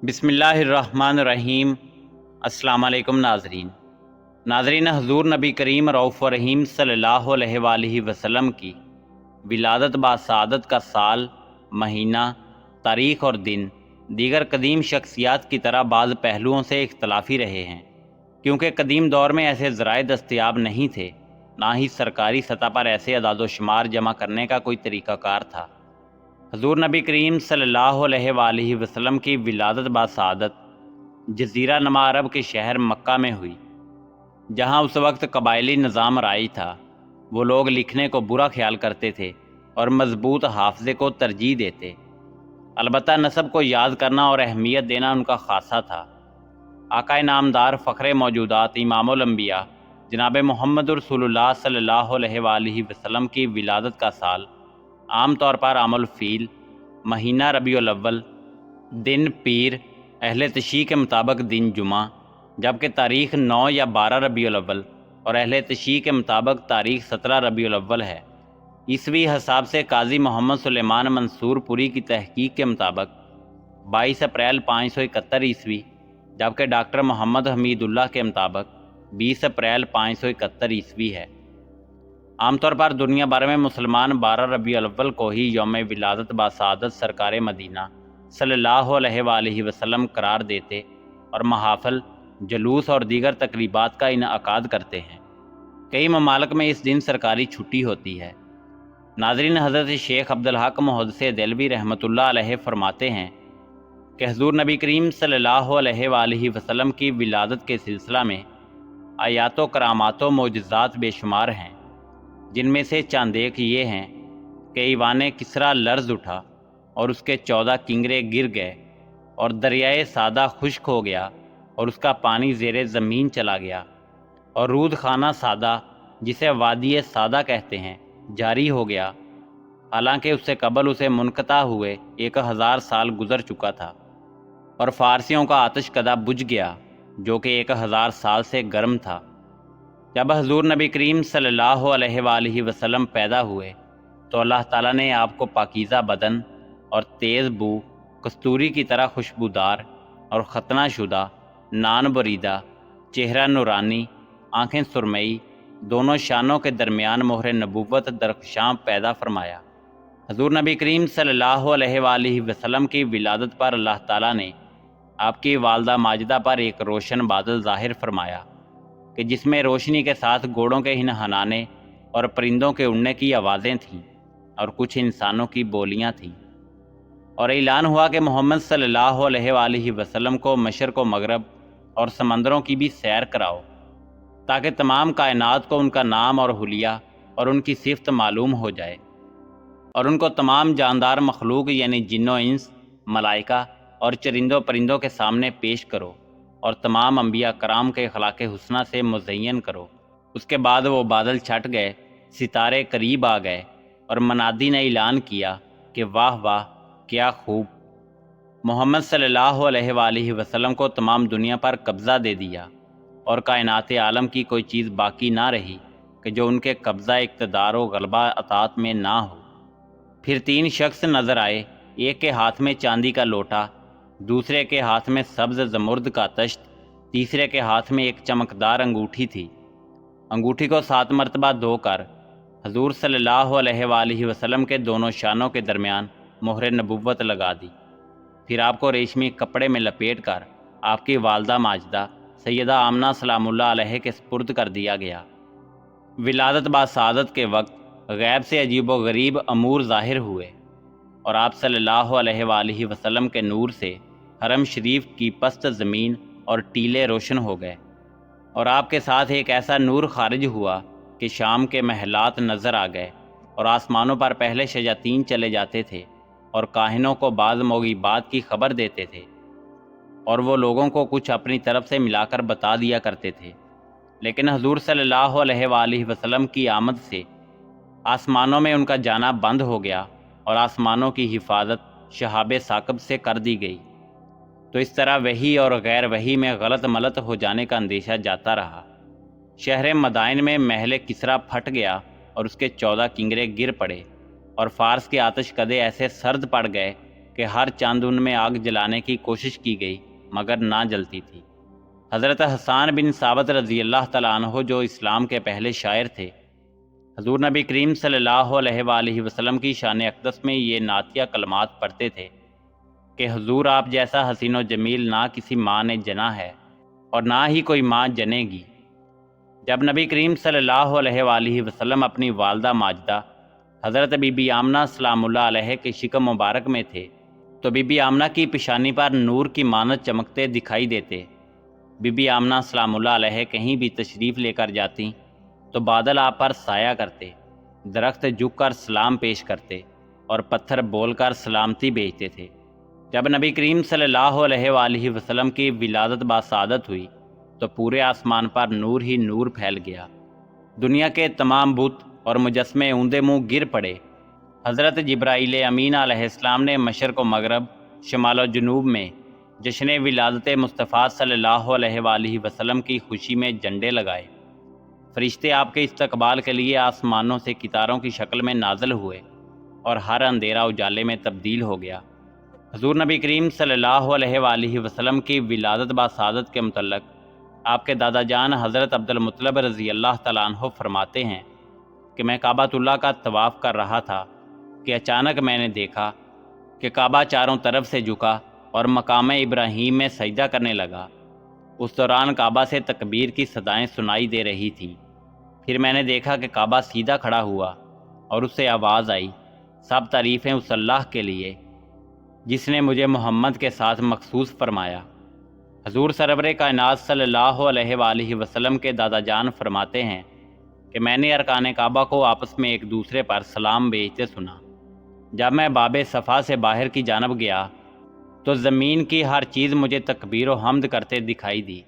بسم اللہ الرحمن الرحیم۔ السلام علیکم ناظرین، حضور نبی کریم رؤوف و رحیم صلی اللہ علیہ وآلہ وسلم کی ولادت بسعادت کا سال، مہینہ، تاریخ اور دن دیگر قدیم شخصیات کی طرح بعض پہلوؤں سے اختلافی رہے ہیں، کیونکہ قدیم دور میں ایسے ذرائع دستیاب نہیں تھے، نہ ہی سرکاری سطح پر ایسے اعداد و شمار جمع کرنے کا کوئی طریقہ کار تھا۔ حضور نبی کریم صلی اللہ علیہ وآلہ وسلم کی ولادت بسعادت جزیرہ نما عرب کے شہر مکہ میں ہوئی، جہاں اس وقت قبائلی نظام رائج تھا۔ وہ لوگ لکھنے کو برا خیال کرتے تھے اور مضبوط حافظے کو ترجیح دیتے، البتہ نسب کو یاد کرنا اور اہمیت دینا ان کا خاصہ تھا۔ آقا نامدار فخر موجودات امام الانبیاء جناب محمد رسول اللہ صلی اللہ علیہ وآلہ وسلم کی ولادت کا سال عام طور پر عام الفیل، مہینہ ربیع الاول، دن پیر، اہل تشیع کے مطابق دن جمعہ، جبکہ تاریخ 9 یا 12 ربیع الاول اور اہل تشیع کے مطابق تاریخ 17 ربیع الاول ہے۔ عیسوی حساب سے قاضی محمد سلیمان منصور پوری کی تحقیق کے مطابق 22 اپریل 571 عیسوی، جبکہ ڈاکٹر محمد حمید اللہ کے مطابق 20 اپریل 571 عیسوی ہے۔ عام طور پر دنیا بھر میں مسلمان 12 ربیع الاول کو ہی یوم ولادت بسعادت سرکار مدینہ صلی اللہ علیہ وآلہ وسلم قرار دیتے اور محافل، جلوس اور دیگر تقریبات کا انعقاد کرتے ہیں۔ کئی ممالک میں اس دن سرکاری چھٹی ہوتی ہے۔ ناظرین، حضرت شیخ عبدالحق محدث دہلوی رحمۃ اللہ علیہ فرماتے ہیں کہ حضور نبی کریم صلی اللہ علیہ وآلہ وسلم کی ولادت کے سلسلہ میں آیات و کرامات و معجزات بے شمار ہیں، جن میں سے چند ایک یہ ہیں کہ ایوان کسریٰ لرز اٹھا اور اس کے 14 کنگرے گر گئے، اور دریائے سادہ خشک ہو گیا اور اس کا پانی زیر زمین چلا گیا، اور رود خانہ سادہ، جسے وادی سادہ کہتے ہیں، جاری ہو گیا، حالانکہ اس سے قبل اسے منقطع ہوئے 1000 سال گزر چکا تھا، اور فارسیوں کا آتش کدہ بجھ گیا جو کہ 1000 سال سے گرم تھا۔ جب حضور نبی کریم صلی اللہ علیہ وآلہ وسلم پیدا ہوئے تو اللہ تعالیٰ نے آپ کو پاکیزہ بدن اور تیز بو، کستوری کی طرح خوشبودار اور ختنہ شدہ، نان بریدہ، چہرہ نورانی، آنکھیں سرمئی، دونوں شانوں کے درمیان مہر نبوت درخشاں پیدا فرمایا۔ حضور نبی کریم صلی اللہ علیہ وآلہ وسلم کی ولادت پر اللہ تعالیٰ نے آپ کی والدہ ماجدہ پر ایک روشن بادل ظاہر فرمایا کہ جس میں روشنی کے ساتھ گھوڑوں کے ہنہنانے اور پرندوں کے اڑنے کی آوازیں تھیں اور کچھ انسانوں کی بولیاں تھیں، اور اعلان ہوا کہ محمد صلی اللہ علیہ وآلہ وسلم کو مشرق و مغرب اور سمندروں کی بھی سیر کراؤ، تاکہ تمام کائنات کو ان کا نام اور حلیہ اور ان کی صفت معلوم ہو جائے، اور ان کو تمام جاندار مخلوق یعنی جن و انس، ملائکہ اور چرندوں پرندوں کے سامنے پیش کرو، اور تمام انبیاء کرام کے اخلاق حسنہ سے مزین کرو۔ اس کے بعد وہ بادل چھٹ گئے، ستارے قریب آ گئے، اور منادی نے اعلان کیا کہ واہ واہ، کیا خوب! محمد صلی اللہ علیہ وآلہ وسلم کو تمام دنیا پر قبضہ دے دیا، اور کائنات عالم کی کوئی چیز باقی نہ رہی کہ جو ان کے قبضہ اقتدار و غلبہ اطاعت میں نہ ہو۔ پھر 3 شخص نظر آئے، ایک کے ہاتھ میں چاندی کا لوٹا، دوسرے کے ہاتھ میں سبز زمرد کا تشت، تیسرے کے ہاتھ میں ایک چمکدار انگوٹھی تھی۔ انگوٹھی کو 7 مرتبہ دھو کر حضور صلی اللہ علیہ وآلہ وسلم کے دونوں شانوں کے درمیان مہر نبوت لگا دی۔ پھر آپ کو ریشمی کپڑے میں لپیٹ کر آپ کی والدہ ماجدہ سیدہ آمنہ سلام اللہ علیہ کے سپرد کر دیا گیا۔ ولادت بسعادت کے وقت غیب سے عجیب و غریب امور ظاہر ہوئے، اور آپ صلی اللہ علیہ وآلہ وسلم کے نور سے حرم شریف کی پست زمین اور ٹیلے روشن ہو گئے، اور آپ کے ساتھ ایک ایسا نور خارج ہوا کہ شام کے محلات نظر آ گئے، اور آسمانوں پر پہلے شیاطین چلے جاتے تھے اور کاہنوں کو بعض موغیبات کی خبر دیتے تھے، اور وہ لوگوں کو کچھ اپنی طرف سے ملا کر بتا دیا کرتے تھے۔ لیکن حضور صلی اللہ علیہ وآلہ وسلم کی آمد سے آسمانوں میں ان کا جانا بند ہو گیا، اور آسمانوں کی حفاظت شہاب ثاقب سے کر دی گئی، تو اس طرح وحی اور غیر وحی میں غلط ملط ہو جانے کا اندیشہ جاتا رہا۔ شہر مدائن میں محل کسریٰ پھٹ گیا اور اس کے 14 کنگرے گر پڑے، اور فارس کے آتش کدے ایسے سرد پڑ گئے کہ ہر چاند ان میں آگ جلانے کی کوشش کی گئی مگر نہ جلتی تھی۔ حضرت حسان بن ثابت رضی اللہ تعالیٰ عنہ جو اسلام کے پہلے شاعر تھے، حضور نبی کریم صلی اللہ علیہ وآلہ وسلم کی شان اقدس میں یہ نعتیہ کلمات پڑھتے تھے کہ حضور آپ جیسا حسین و جمیل نہ کسی ماں نے جنا ہے اور نہ ہی کوئی ماں جنے گی۔ جب نبی کریم صلی اللہ علیہ وآلہ وسلم اپنی والدہ ماجدہ حضرت بی بی آمنہ سلام اللہ علیہ کے شکم مبارک میں تھے تو بی بی آمنہ کی پیشانی پر نور کی مانند چمکتے دکھائی دیتے۔ بی بی آمنہ سلام اللہ علیہ کہیں بھی تشریف لے کر جاتی تو بادل آپ پر سایہ کرتے، درخت جھک کر سلام پیش کرتے اور پتھر بول کر سلامتی بھیجتے تھے۔ جب نبی کریم صلی اللہ علیہ وآلہ وسلم کی ولادت باسعادت ہوئی تو پورے آسمان پر نور ہی نور پھیل گیا۔ دنیا کے تمام بت اور مجسمے اوندے منہ گر پڑے۔ حضرت جبرائیل امین علیہ السلام نے مشرق و مغرب، شمال و جنوب میں جشن ولادت مصطفیٰ صلی اللہ علیہ وآلہ وسلم کی خوشی میں جھنڈے لگائے۔ فرشتے آپ کے استقبال کے لیے آسمانوں سے ستاروں کی شکل میں نازل ہوئے اور ہر اندھیرا اجالے میں تبدیل ہو گیا۔ حضور نبی کریم صلی اللہ علیہ وآلہ وسلم کی ولادت باسعادت کے متعلق آپ کے دادا جان حضرت عبد المطلب رضی اللہ تعالیٰ عنہ فرماتے ہیں کہ میں کعبۃ اللہ کا طواف کر رہا تھا کہ اچانک میں نے دیکھا کہ کعبہ چاروں طرف سے جھکا اور مقام ابراہیم میں سجدہ کرنے لگا۔ اس دوران کعبہ سے تکبیر کی صدائیں سنائی دے رہی تھیں۔ پھر میں نے دیکھا کہ کعبہ سیدھا کھڑا ہوا اور اس سے آواز آئی، سب تعریفیں اس اللہ کے لیے جس نے مجھے محمد کے ساتھ مخصوص فرمایا۔ حضور سرور کائنات صلی اللہ علیہ وآلہ وسلم کے دادا جان فرماتے ہیں کہ میں نے ارکان کعبہ کو آپس میں ایک دوسرے پر سلام بھیجتے سنا۔ جب میں باب صفا سے باہر کی جانب گیا تو زمین کی ہر چیز مجھے تکبیر و حمد کرتے دکھائی دی۔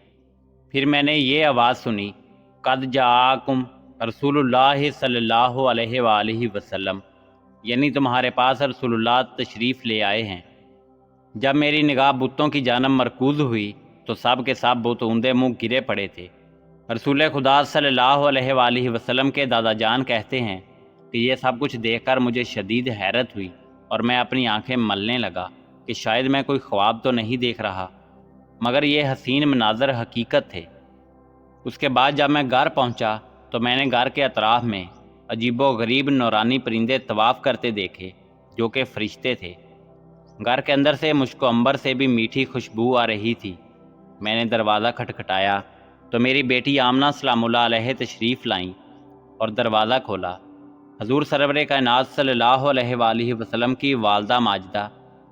پھر میں نے یہ آواز سنی، قد جاءکم رسول اللہ صلی اللہ علیہ وآلہ وسلم، یعنی تمہارے پاس رسول اللہ تشریف لے آئے ہیں۔ جب میری نگاہ بتوں کی جانب مرکوز ہوئی تو سب کے سب بت اوندے منہ گرے پڑے تھے۔ رسول خدا صلی اللہ علیہ وآلہ وسلم کے دادا جان کہتے ہیں کہ یہ سب کچھ دیکھ کر مجھے شدید حیرت ہوئی اور میں اپنی آنکھیں ملنے لگا کہ شاید میں کوئی خواب تو نہیں دیکھ رہا، مگر یہ حسین مناظر حقیقت تھے۔ اس کے بعد جب میں گھر پہنچا تو میں نے گھر کے اطراف میں عجیب و غریب نورانی پرندے طواف کرتے دیکھے جو کہ فرشتے تھے۔ گھر کے اندر سے مشک و عنبر سے بھی میٹھی خوشبو آ رہی تھی۔ میں نے دروازہ کھٹکھٹایا تو میری بیٹی آمنہ سلام اللہ علیہ تشریف لائیں اور دروازہ کھولا۔ حضور سرور کائنات صلی اللہ علیہ وآلہ وسلم کی والدہ ماجدہ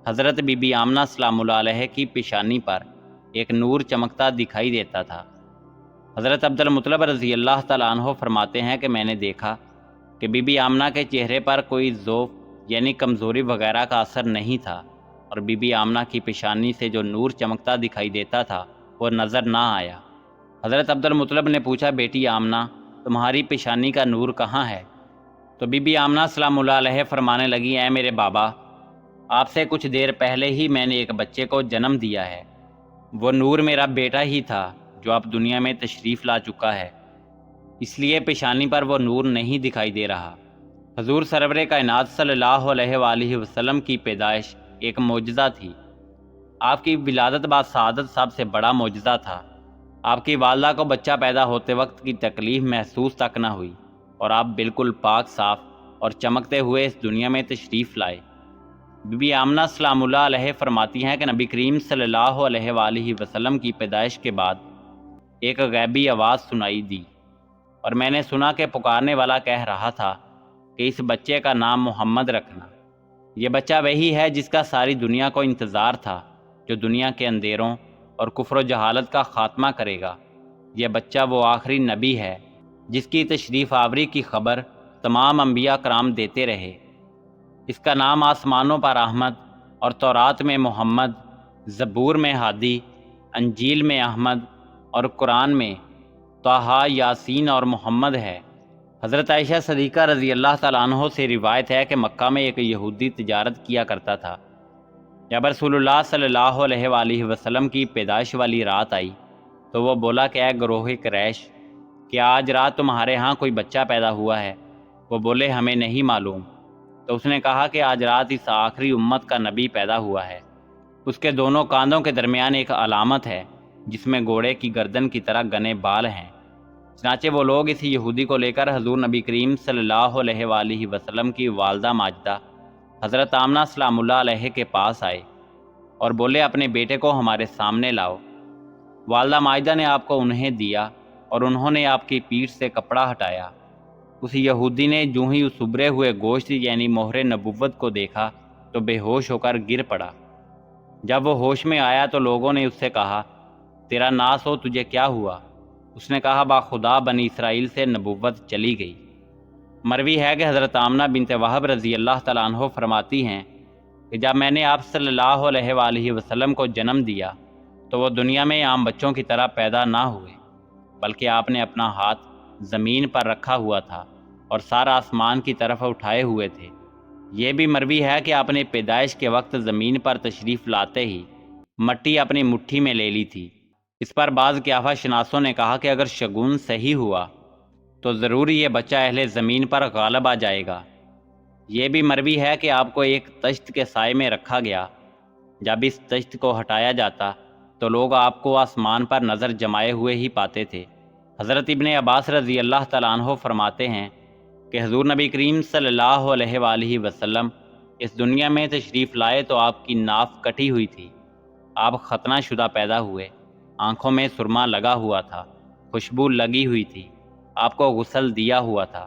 حضرت بی بی آمنہ سلام اللہ علیہ کی پیشانی پر ایک نور چمکتا دکھائی دیتا تھا۔ حضرت عبد المطلب رضی اللہ تعالیٰ عنہ فرماتے ہیں کہ میں نے دیکھا کہ بی بی آمنہ کے چہرے پر کوئی ضعف یعنی کمزوری وغیرہ کا اثر نہیں تھا، اور بی بی آمنہ کی پیشانی سے جو نور چمکتا دکھائی دیتا تھا وہ نظر نہ آیا۔ حضرت عبد المطلب نے پوچھا، بیٹی آمنہ تمہاری پیشانی کا نور کہاں ہے؟ تو بی بی آمنہ سلام اللہ علیہ فرمانے لگی، اے میرے بابا، آپ سے کچھ دیر پہلے ہی میں نے ایک بچے کو جنم دیا ہے۔ وہ نور میرا بیٹا ہی تھا جو اب دنیا میں تشریف لا چکا ہے، اس لیے پیشانی پر وہ نور نہیں دکھائی دے رہا۔ حضور سرور کائنات صلی اللہ علیہ وآلہ وسلم کی پیدائش ایک معجزہ تھی۔ آپ کی ولادت باسعادت سب سے بڑا معجزہ تھا۔ آپ کی والدہ کو بچہ پیدا ہوتے وقت کی تکلیف محسوس تک نہ ہوئی اور آپ بالکل پاک صاف اور چمکتے ہوئے اس دنیا میں تشریف لائے۔ بی بی آمنہ سلام اللہ علیہ فرماتی ہیں کہ نبی کریم صلی اللہ علیہ وآلہ وسلم کی پیدائش کے بعد ایک غیبی آواز سنائی دی اور میں نے سنا کہ پکارنے والا کہہ رہا تھا کہ اس بچے کا نام محمد رکھنا۔ یہ بچہ وہی ہے جس کا ساری دنیا کو انتظار تھا، جو دنیا کے اندھیروں اور کفر و جہالت کا خاتمہ کرے گا۔ یہ بچہ وہ آخری نبی ہے جس کی تشریف آوری کی خبر تمام انبیاء کرام دیتے رہے۔ اس کا نام آسمانوں پر احمد اور تورات میں محمد، زبور میں ہادی، انجیل میں احمد اور قرآن میں طٰہٰ، یاسین اور محمد ہے۔ حضرت عائشہ صدیقہ رضی اللہ تعالیٰ عنہ سے روایت ہے کہ مکہ میں ایک یہودی تجارت کیا کرتا تھا۔ جب رسول اللہ صلی اللہ علیہ وآلہ وسلم کی پیدائش والی رات آئی تو وہ بولا کہ اے گروہ قریش، کیا آج رات تمہارے ہاں کوئی بچہ پیدا ہوا ہے؟ وہ بولے، ہمیں نہیں معلوم۔ تو اس نے کہا کہ آج رات اس آخری امت کا نبی پیدا ہوا ہے۔ اس کے دونوں کاندھوں کے درمیان ایک علامت ہے جس میں گھوڑے کی گردن کی طرح گنے بال ہیں۔ چنانچہ وہ لوگ اس یہودی کو لے کر حضور نبی کریم صلی اللہ علیہ وآلہ وسلم کی والدہ ماجدہ حضرت آمنہ سلام اللہ علیہ کے پاس آئے اور بولے اپنے بیٹے کو ہمارے سامنے لاؤ۔ والدہ ماجدہ نے آپ کو انہیں دیا اور انہوں نے آپ کی پیٹھ سے کپڑا ہٹایا۔ اس یہودی نے جو ہی اس ابھرے ہوئے گوشت یعنی مہر نبوت کو دیکھا تو بے ہوش ہو کر گر پڑا۔ جب وہ ہوش میں آیا تو لوگوں نے اس سے کہا، تیرا ناس ہو، تجھے کیا ہوا؟ اس نے کہا، با خدا بنی اسرائیل سے نبوت چلی گئی۔ مروی ہے کہ حضرت آمنہ بنت وہب رضی اللہ تعالیٰ عنہ فرماتی ہیں کہ جب میں نے آپ صلی اللہ علیہ وآلہ وسلم کو جنم دیا تو وہ دنیا میں عام بچوں کی طرح پیدا نہ ہوئے، بلکہ آپ نے اپنا ہاتھ زمین پر رکھا ہوا تھا اور سارا آسمان کی طرف اٹھائے ہوئے تھے۔ یہ بھی مروی ہے کہ آپ نے پیدائش کے وقت زمین پر تشریف لاتے ہی مٹی اپنی مٹھی میں لے لی تھی۔ اس پر بعض قیافہ شناسوں نے کہا کہ اگر شگون صحیح ہوا تو ضروری یہ بچہ اہل زمین پر غالب آ جائے گا۔ یہ بھی مروی ہے کہ آپ کو ایک تشت کے سائے میں رکھا گیا۔ جب اس تشت کو ہٹایا جاتا تو لوگ آپ کو آسمان پر نظر جمائے ہوئے ہی پاتے تھے۔ حضرت ابن عباس رضی اللہ تعالیٰ عنہ فرماتے ہیں کہ حضور نبی کریم صلی اللہ علیہ وآلہ وسلم اس دنیا میں تشریف لائے تو آپ کی ناف کٹی ہوئی تھی۔ آپ ختنہ شدہ پیدا ہوئے، آنکھوں میں سرما لگا ہوا تھا، خوشبو لگی ہوئی تھی، آپ کو غسل دیا ہوا تھا۔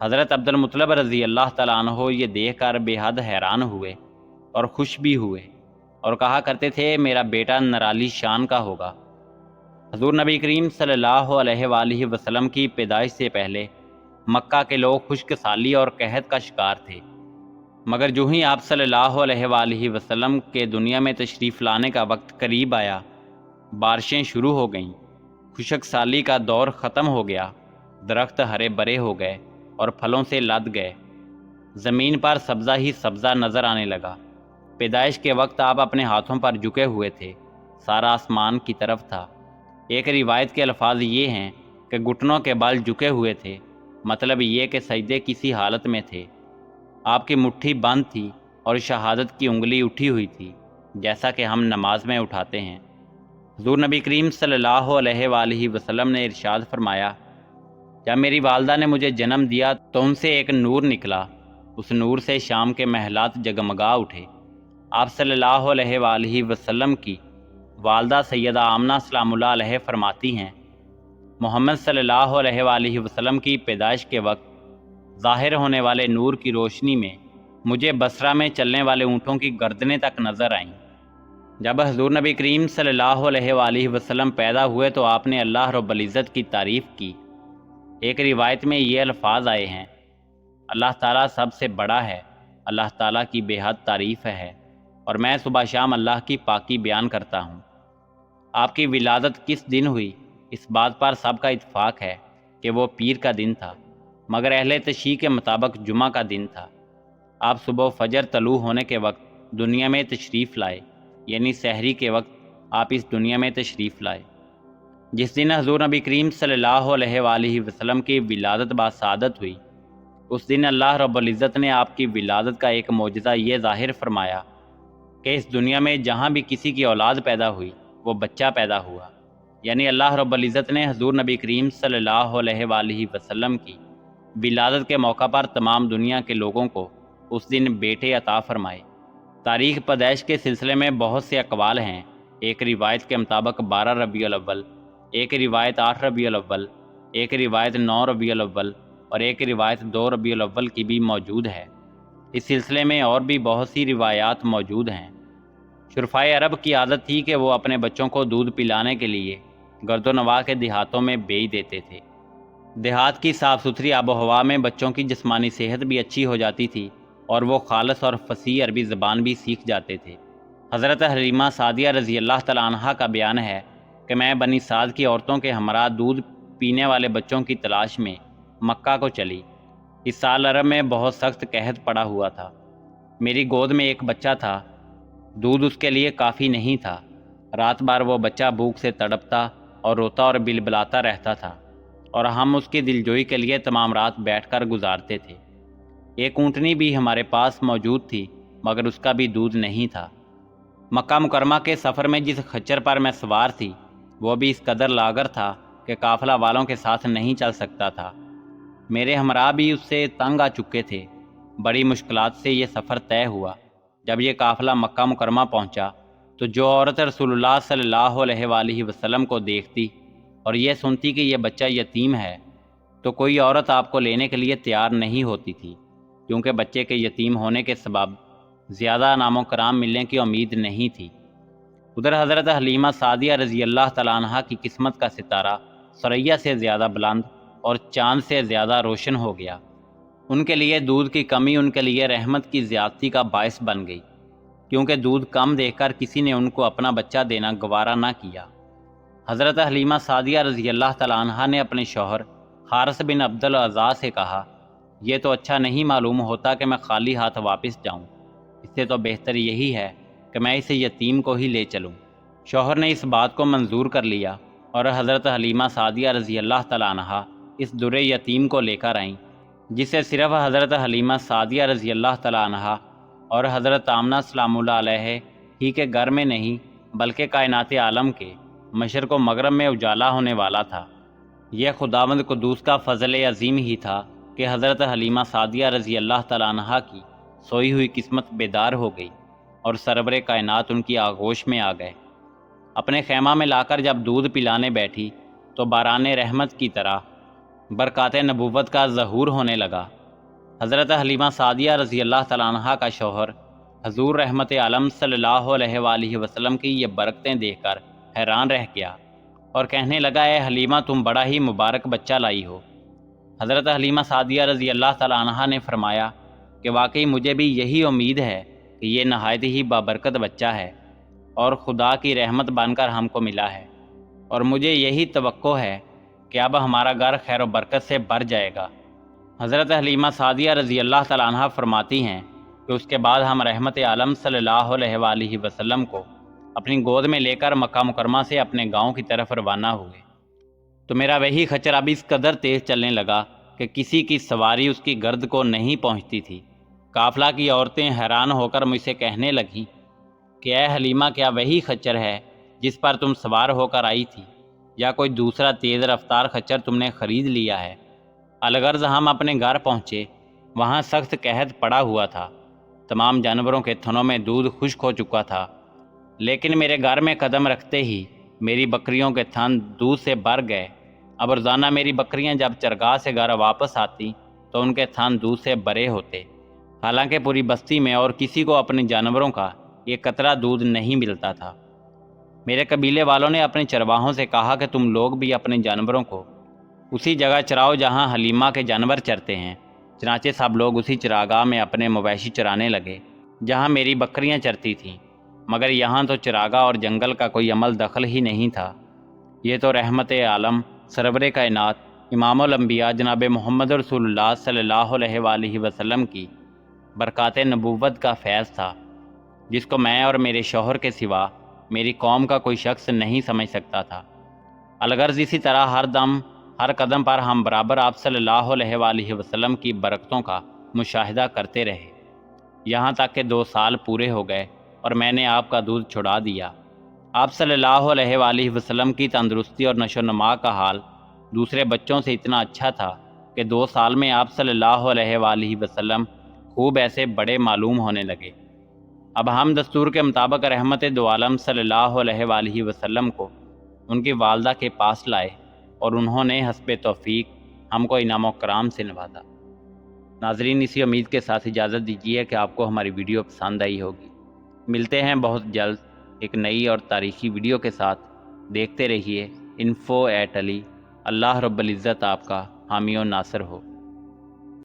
حضرت عبد المطلب رضی اللہ تعالیٰ عنہ یہ دیکھ کر بے حد حیران ہوئے اور خوش بھی ہوئے اور کہا کرتے تھے، میرا بیٹا نرالی شان کا ہوگا۔ حضور نبی کریم صلی اللہ علیہ وآلہ وسلم کی پیدائش سے پہلے مکہ کے لوگ خشک سالی اور قحط کا شکار تھے، مگر جو ہی آپ صلی اللہ علیہ وآلہ وسلم کے دنیا میں تشریف لانے کا وقت قریب آیا، بارشیں شروع ہو گئیں، خشک سالی کا دور ختم ہو گیا، درخت ہرے بھرے ہو گئے اور پھلوں سے لد گئے، زمین پر سبزہ ہی سبزہ نظر آنے لگا۔ پیدائش کے وقت آپ اپنے ہاتھوں پر جھکے ہوئے تھے، سارا آسمان کی طرف تھا۔ ایک روایت کے الفاظ یہ ہیں کہ گھٹنوں کے بال جھکے ہوئے تھے، مطلب یہ کہ سجدے کسی حالت میں تھے۔ آپ کی مٹھی بند تھی اور شہادت کی انگلی اٹھی ہوئی تھی، جیسا کہ ہم نماز میں اٹھاتے ہیں۔ حضور نبی کریم صلی اللہ علیہ وآلہ وسلم نے ارشاد فرمایا، جب میری والدہ نے مجھے جنم دیا تو ان سے ایک نور نکلا، اس نور سے شام کے محلات جگمگا اٹھے۔ آپ صلی اللہ علیہ وآلہ وسلم کی والدہ سیدہ آمنہ سلام اللہ علیہ فرماتی ہیں، محمد صلی اللہ علیہ وآلہ وسلم کی پیدائش کے وقت ظاہر ہونے والے نور کی روشنی میں مجھے بصرہ میں چلنے والے اونٹوں کی گردنیں تک نظر آئیں۔ جب حضور نبی کریم صلی اللہ علیہ وآلہ وسلم پیدا ہوئے تو آپ نے اللہ رب العزت کی تعریف کی۔ ایک روایت میں یہ الفاظ آئے ہیں، اللہ تعالیٰ سب سے بڑا ہے، اللہ تعالیٰ کی بے حد تعریف ہے، اور میں صبح شام اللہ کی پاکی بیان کرتا ہوں۔ آپ کی ولادت کس دن ہوئی، اس بات پر سب کا اتفاق ہے کہ وہ پیر کا دن تھا، مگر اہل تشیع کے مطابق جمعہ کا دن تھا۔ آپ صبح فجر طلوع ہونے کے وقت دنیا میں تشریف لائے، یعنی سحری کے وقت آپ اس دنیا میں تشریف لائے۔ جس دن حضور نبی کریم صلی اللہ علیہ وآلہ وسلم کی ولادت بسعادت ہوئی، اس دن اللہ رب العزت نے آپ کی ولادت کا ایک معجزہ یہ ظاہر فرمایا کہ اس دنیا میں جہاں بھی کسی کی اولاد پیدا ہوئی وہ بچہ پیدا ہوا، یعنی اللہ رب العزت نے حضور نبی کریم صلی اللہ علیہ وآلہ وسلم کی ولادت کے موقع پر تمام دنیا کے لوگوں کو اس دن بیٹے عطا فرمائے۔ تاریخ پیدائش کے سلسلے میں بہت سے اقوال ہیں۔ ایک روایت کے مطابق 12 ربیع الاول، ایک روایت 8 ربیع الاول، ایک روایت 9 ربیع الاول اور ایک روایت 2 ربیع الاول کی بھی موجود ہے۔ اس سلسلے میں اور بھی بہت سی روایات موجود ہیں۔ شرفائے عرب کی عادت تھی کہ وہ اپنے بچوں کو دودھ پلانے کے لیے گرد و نواح کے دیہاتوں میں بیچ دیتے تھے۔ دیہات کی صاف ستھری آب و ہوا میں بچوں کی جسمانی صحت بھی اچھی ہو جاتی تھی اور وہ خالص اور فصیح عربی زبان بھی سیکھ جاتے تھے۔ حضرت حلیمہ سعدیہ رضی اللہ تعالیٰ عنہا کا بیان ہے کہ میں بنی سعد کی عورتوں کے ہمراہ دودھ پینے والے بچوں کی تلاش میں مکہ کو چلی۔ اس سال عرب میں بہت سخت قحط پڑا ہوا تھا۔ میری گود میں ایک بچہ تھا، دودھ اس کے لیے کافی نہیں تھا۔ رات بھر وہ بچہ بھوک سے تڑپتا اور روتا اور بلبلاتا رہتا تھا، اور ہم اس کی دلجوئی کے لیے تمام رات بیٹھ کر گزارتے تھے۔ ایک اونٹنی بھی ہمارے پاس موجود تھی مگر اس کا بھی دودھ نہیں تھا۔ مکہ مکرمہ کے سفر میں جس خچر پر میں سوار تھی وہ بھی اس قدر لاغر تھا کہ قافلہ والوں کے ساتھ نہیں چل سکتا تھا۔ میرے ہمراہ بھی اس سے تنگ آ چکے تھے۔ بڑی مشکلات سے یہ سفر طے ہوا۔ جب یہ قافلہ مکہ مکرمہ پہنچا تو جو عورت رسول اللہ صلی اللہ علیہ وآلہ وسلم کو دیکھتی اور یہ سنتی کہ یہ بچہ یتیم ہے تو کوئی عورت آپ کو لینے کے لیے تیار نہیں ہوتی تھی، کیونکہ بچے کے یتیم ہونے کے سبب زیادہ انعام و کرام ملنے کی امید نہیں تھی۔ ادھر حضرت حلیمہ سعدیہ رضی اللہ تعالیٰ عنہ کی قسمت کا ستارہ ثریا سے زیادہ بلند اور چاند سے زیادہ روشن ہو گیا۔ ان کے لیے دودھ کی کمی ان کے لیے رحمت کی زیادتی کا باعث بن گئی، کیونکہ دودھ کم دیکھ کر کسی نے ان کو اپنا بچہ دینا گوارا نہ کیا۔ حضرت حلیمہ سعدیہ رضی اللہ تعالیٰ عنہ نے اپنے شوہر حارث بن عبد العزیٰ سے کہا، یہ تو اچھا نہیں معلوم ہوتا کہ میں خالی ہاتھ واپس جاؤں، اس سے تو بہتر یہی ہے کہ میں اس یتیم کو ہی لے چلوں۔ شوہر نے اس بات کو منظور کر لیا اور حضرت حلیمہ سعدیہ رضی اللہ تعالیٰ عنہ اس در یتیم کو لے کر آئیں، جسے صرف حضرت حلیمہ سعدیہ رضی اللہ تعالیٰ عنہ اور حضرت آمنہ سلام اللہ علیہ ہی کے گھر میں نہیں بلکہ کائنات عالم کے مشرق و مغرب میں اجالا ہونے والا تھا۔ یہ خداوند قدوس کا فضل عظیم ہی تھا کہ حضرت حلیمہ سعدیہ رضی اللہ تعالیٰ عنہ کی سوئی ہوئی قسمت بیدار ہو گئی اور سرور کائنات ان کی آغوش میں آ گئے۔ اپنے خیمہ میں لا کر جب دودھ پلانے بیٹھی تو باران رحمت کی طرح برکات نبوت کا ظہور ہونے لگا۔ حضرت حلیمہ سعدیہ رضی اللہ تعالیٰ عنہ کا شوہر حضور رحمت عالم صلی اللہ علیہ وآلہ وسلم کی یہ برکتیں دیکھ کر حیران رہ گیا اور کہنے لگا، اے حلیمہ تم بڑا ہی مبارک بچہ لائی ہو۔ حضرت حلیمہ سعدیہ رضی اللہ تعالیٰ عنہ نے فرمایا کہ واقعی مجھے بھی یہی امید ہے کہ یہ نہایت ہی بابرکت بچہ ہے اور خدا کی رحمت بن کر ہم کو ملا ہے، اور مجھے یہی توقع ہے کہ اب ہمارا گھر خیر و برکت سے بھر جائے گا۔ حضرت حلیمہ سعدیہ رضی اللہ تعالیٰ عنہ فرماتی ہیں کہ اس کے بعد ہم رحمت عالم صلی اللہ علیہ وآلہ وسلم کو اپنی گود میں لے کر مکہ مکرمہ سے اپنے گاؤں کی طرف روانہ ہوئے تو میرا وہی خچر اب اس قدر تیز چلنے لگا کہ کسی کی سواری اس کی گرد کو نہیں پہنچتی تھی۔ قافلہ کی عورتیں حیران ہو کر مجھ سے کہنے لگیں کہ اے حلیمہ کیا وہی خچر ہے جس پر تم سوار ہو کر آئی تھی، یا کوئی دوسرا تیز رفتار خچر تم نے خرید لیا ہے؟ الغرض ہم اپنے گھر پہنچے، وہاں سخت قحط پڑا ہوا تھا، تمام جانوروں کے تھنوں میں دودھ خشک ہو چکا تھا، لیکن میرے گھر میں قدم رکھتے ہی میری بکریوں کے تھن دودھ سے بھر گئے۔ اب روزانہ میری بکریاں جب چرگاہ سے گھر واپس آتی تو ان کے تھن دودھ سے بھرے ہوتے، حالانکہ پوری بستی میں اور کسی کو اپنے جانوروں کا ایک قطرہ دودھ نہیں ملتا تھا۔ میرے قبیلے والوں نے اپنے چرواہوں سے کہا کہ تم لوگ بھی اپنے جانوروں کو اسی جگہ چراؤ جہاں حلیمہ کے جانور چرتے ہیں۔ چنانچہ سب لوگ اسی چراگاہ میں اپنے مویشی چرانے لگے جہاں میری بکریاں چرتی تھیں، مگر یہاں تو چراگاہ اور جنگل کا کوئی عمل دخل ہی نہیں تھا۔ یہ تو رحمت عالم سرور کائنات امام الانبیاء جناب محمد رسول اللہ صلی اللہ علیہ وآلہ وسلم کی برکات نبوت کا فیض تھا، جس کو میں اور میرے شوہر کے سوا میری قوم کا کوئی شخص نہیں سمجھ سکتا تھا۔ الغرض اسی طرح ہر دم ہر قدم پر ہم برابر آپ صلی اللہ علیہ وآلہ وسلم کی برکتوں کا مشاہدہ کرتے رہے، یہاں تک کہ 2 سال پورے ہو گئے اور میں نے آپ کا دودھ چھڑا دیا۔ آپ صلی اللہ علیہ وآلہ وسلم کی تندرستی اور نشو و نما کا حال دوسرے بچوں سے اتنا اچھا تھا کہ 2 سال میں آپ صلی اللہ علیہ وآلہ وسلم خوب ایسے بڑے معلوم ہونے لگے۔ اب ہم دستور کے مطابق رحمت دو عالم صلی اللہ علیہ وآلہ وسلم کو ان کی والدہ کے پاس لائے اور انہوں نے حسب توفیق ہم کو انعام و کرام سے نوازا۔ ناظرین، اسی امید کے ساتھ اجازت دیجیے کہ آپ کو ہماری ویڈیو پسند آئی ہوگی۔ ملتے ہیں بہت جلد ایک نئی اور تاریخی ویڈیو کے ساتھ۔ دیکھتے رہیے info@ali۔ اللہ رب العزت آپ کا حامی و ناصر ہو۔